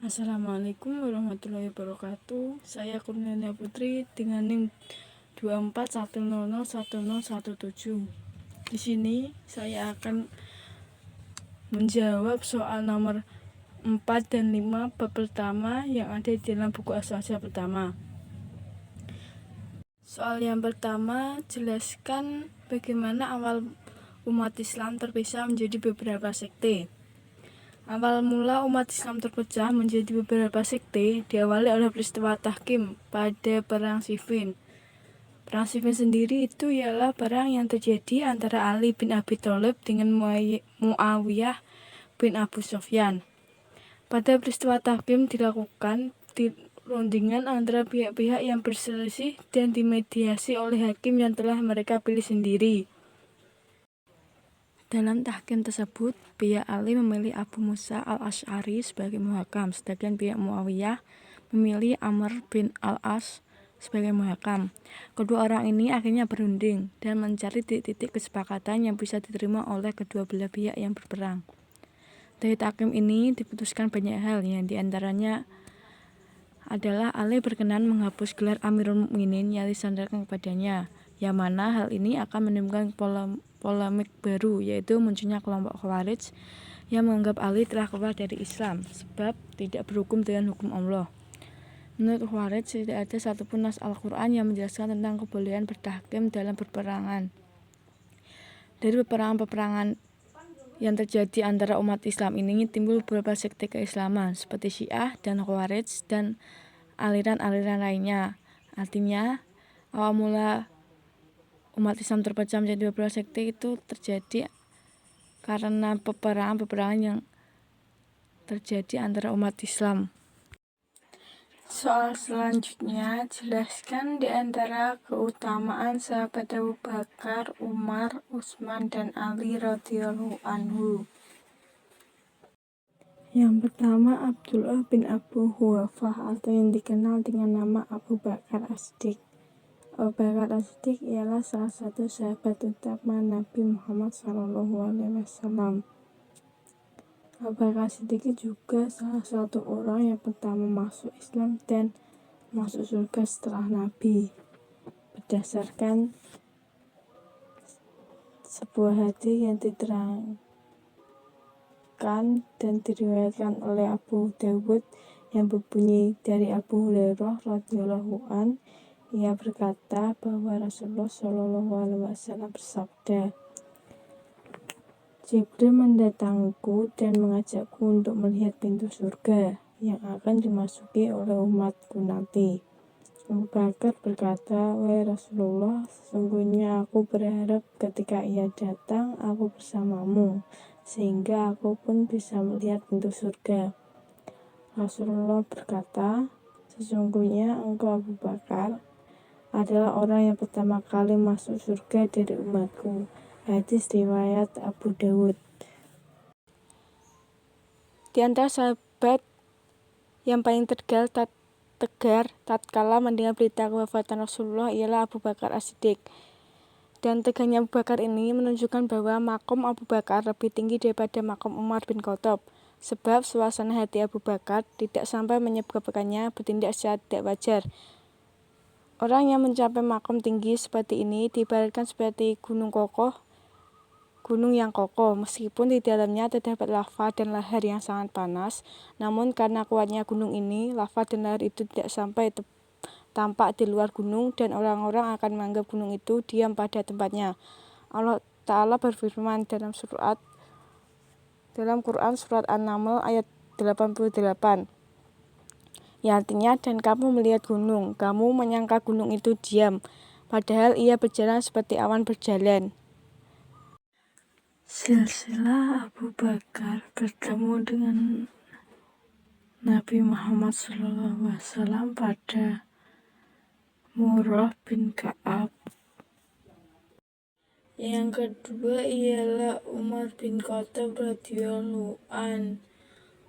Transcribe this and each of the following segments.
Assalamualaikum warahmatullahi wabarakatuh. Saya Kurniania Putri dengan NIM 2410010117. Di sini saya akan menjawab soal nomor 4 dan 5 bab pertama yang ada di dalam buku As-Saja pertama. Soal yang pertama, jelaskan bagaimana awal umat Islam terpisah menjadi beberapa sekte. Awal mula umat Islam terpecah menjadi beberapa sekte diawali oleh peristiwa tahkim pada Perang Siffin. Perang Siffin sendiri itu ialah perang yang terjadi antara Ali bin Abi Thalib dengan Muawiyah bin Abu Sufyan. Pada peristiwa tahkim dilakukan rundingan antara pihak-pihak yang berselisih dan dimediasi oleh hakim yang telah mereka pilih sendiri. Dalam tahkim tersebut, pihak Ali memilih Abu Musa al-Asy'ari sebagai muhakam, sedangkan pihak Muawiyah memilih Amr bin al-As sebagai muhakam. Kedua orang ini akhirnya berunding dan mencari titik-titik kesepakatan yang bisa diterima oleh kedua belah pihak yang berperang. Dari tahkim ini diputuskan banyak hal, yang diantaranya adalah Ali berkenan menghapus gelar Amirul Mukminin yang disandarkan kepadanya, yang mana hal ini akan menimbulkan polemik baru, yaitu munculnya kelompok Khawarij yang menganggap Ali telah keluar dari Islam sebab tidak berhukum dengan hukum Allah. Menurut Khawarij, tidak ada satupun nas Al-Quran yang menjelaskan tentang kebolehan bertahkim dalam peperangan. Dari peperangan yang terjadi antara umat Islam ini timbul beberapa sekte keislaman seperti Syiah dan Khawarij dan aliran-aliran lainnya. Artinya, awal mula umat Islam terpecah menjadi beberapa sekte itu terjadi karena peperangan yang terjadi antara umat Islam. Soal selanjutnya, jelaskan di antara keutamaan sahabat Abu Bakar, Umar, Utsman, dan Ali radhiyallahu anhu. Yang pertama, Abdullah bin Abu Huwafah atau yang dikenal dengan nama Abu Bakar As-Siddiq. Abu Bakar As-Siddiq ialah salah satu sahabat utama Nabi Muhammad SAW. Abu Bakar As-Siddiq juga salah satu orang yang pertama masuk Islam dan masuk surga setelah Nabi, berdasarkan sebuah hadis yang diterangkan dan diriwayatkan oleh Abu Dawud yang berbunyi dari Abu Hurairah radhiyallahu anhu. Ia berkata bahwa Rasulullah SAW bersabda, Jibril mendatangiku dan mengajakku untuk melihat pintu surga yang akan dimasuki oleh umatku nanti. Abu Bakar berkata, wahai Rasulullah, sesungguhnya aku berharap ketika ia datang aku bersamamu, sehingga aku pun bisa melihat pintu surga. Rasulullah berkata, sesungguhnya engkau Abu Bakar adalah orang yang pertama kali masuk surga dari umatku. Hadis riwayat Abu Dawud. Di antara sahabat yang paling tegar tatkala mendengar berita kewafatan Rasulullah ialah Abu Bakar As-Siddiq. Dan teganya Abu Bakar ini menunjukkan bahwa makom Abu Bakar lebih tinggi daripada makom Umar bin Khattab, sebab suasana hati Abu Bakar tidak sampai menyebabkannya bertindak secara tidak wajar. Orang yang mencapai makom tinggi seperti ini diibaratkan seperti gunung yang kokoh, meskipun di dalamnya terdapat lava dan lahar yang sangat panas. Namun karena kuatnya gunung ini, lava dan lahar itu tidak sampai tampak di luar gunung dan orang-orang akan menganggap gunung itu diam pada tempatnya. Allah Ta'ala berfirman dalam Quran surat An-Naml ayat 88. Ya, artinya, dan kamu melihat gunung, kamu menyangka gunung itu diam, padahal ia berjalan seperti awan berjalan. Silsilah Abu Bakar bertemu dengan Nabi Muhammad SAW pada Murrah bin Ka'ab. Yang kedua ialah Umar bin Khattab radhiyallahu anhu.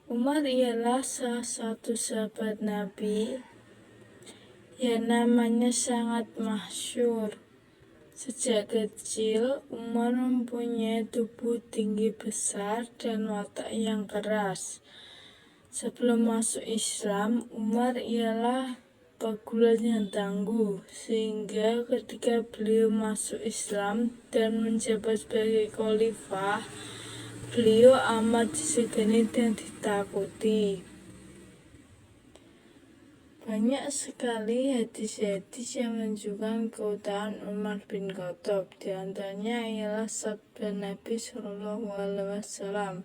Umar ialah salah satu sahabat Nabi yang namanya sangat masyhur. Sejak kecil, Umar mempunyai tubuh tinggi besar dan watak yang keras. Sebelum masuk Islam, Umar ialah pegulat yang tangguh, sehingga ketika beliau masuk Islam dan menjabat sebagai khalifah, beliau amat disegani dan ditakuti. Banyak sekali hadis-hadis yang menunjukkan keutamaan Umar bin Khattab. Di antaranya ialah sabda Nabi Shallallahu Alaihi Wasallam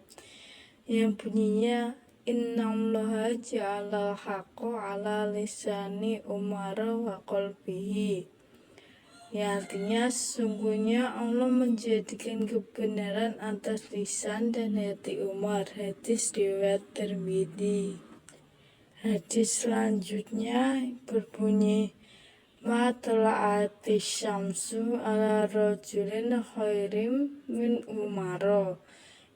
yang bunyinya Innallaha ja'alal haqqa ala lisani Umar wa qalbihi. Ya, artinya sesungguhnya Allah menjadikan kebenaran atas lisan dan hati Umar. Hadis riwayat Tirmidzi. Hadis selanjutnya berbunyi Ma tala'ati syamsu ala rajulin khairim min umaro.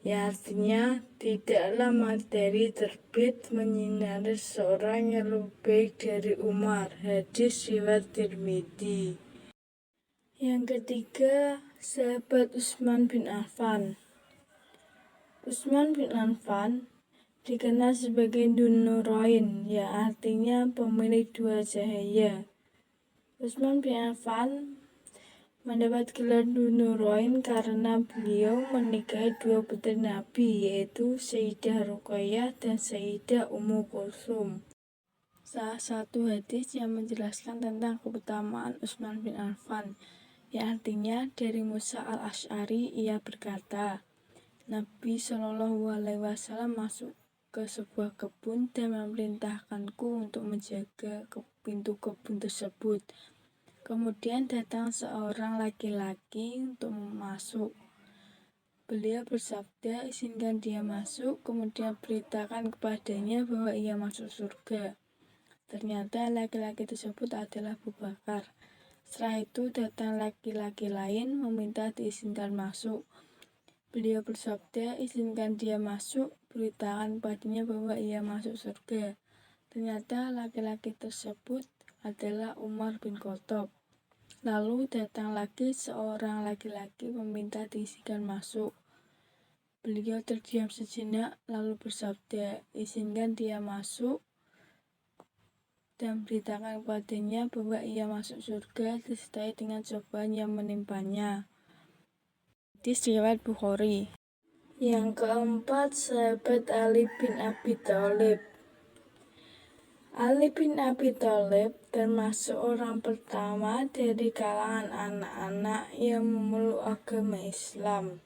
Ya, artinya tidaklah matahari terbit menyinari seorang yang lebih baik dari Umar. Hadis riwayat Tirmidzi. Yang ketiga, sahabat Utsman bin Affan. Utsman bin Affan dikenal sebagai Dzun-Nurain, ya artinya pemilik dua cahaya. Utsman bin Affan mendapat gelar Dzun-Nurain karena beliau menikahi dua putri Nabi, yaitu Sayyidah Ruqayyah dan Sayyidah Ummu Kulsum. Salah satu hadis yang menjelaskan tentang keutamaan Utsman bin Affan, yang artinya dari Musa al-Asy'ari, ia berkata, Nabi Shallallahu Alaihi Wasallam masuk ke sebuah kebun dan memerintahkanku untuk menjaga pintu kebun tersebut. Kemudian datang seorang laki-laki untuk masuk. Beliau bersabda, izinkan dia masuk, kemudian beritakan kepadanya bahwa ia masuk surga. Ternyata laki-laki tersebut adalah Abu Bakar. Setelah itu datang laki-laki lain meminta diizinkan masuk. Beliau bersabda, izinkan dia masuk, beritakan kepadanya bahwa ia masuk surga. Ternyata laki-laki tersebut adalah Umar bin Khattab. Lalu datang lagi seorang laki-laki meminta diizinkan masuk. Beliau terdiam sejenak, lalu bersabda, izinkan dia masuk dan beritakan kepadanya bahwa ia masuk surga disertai dengan cobaan yang menimpanya. Hadis riwayat Bukhari. Yang keempat, sahabat Ali bin Abi Thalib. Ali bin Abi Thalib termasuk orang pertama dari kalangan anak-anak yang memeluk agama Islam.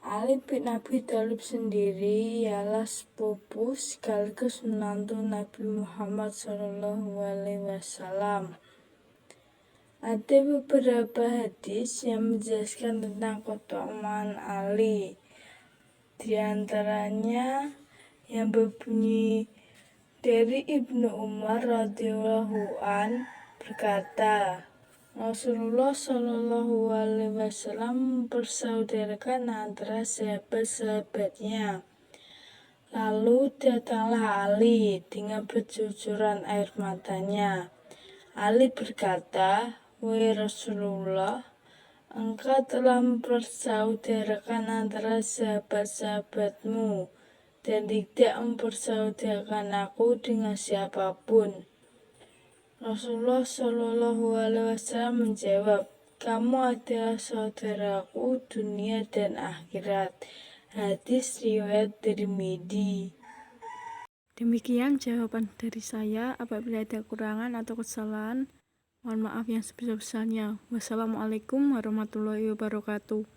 Ali bin Abi Thalib sendiri ialah sepupu sekaligus menantu Nabi Muhammad SAW. Ada beberapa hadis yang menjelaskan tentang keutamaan Ali. Di antaranya yang berbunyi dari Ibnu Umar radhiyallahu an berkata, Rasulullah Shallallahu Alaihi Wasallam mempersaudarakan antara sahabat-sahabatnya. Lalu datanglah Ali dengan bercucuran air matanya. Ali berkata, Wahai Rasulullah, engkau telah mempersaudarakan antara sahabat-sahabatmu dan tidak mempersaudarakan aku dengan siapapun. Rasulullah Shallallahu Alaihi Wasallam menjawab, kamu adalah saudaraku dunia dan akhirat. Hadis riwayat Tirmidzi. Demikian jawaban dari saya. Apabila ada kekurangan atau kesalahan, mohon maaf yang sebesar-besarnya. Wassalamualaikum warahmatullahi wabarakatuh.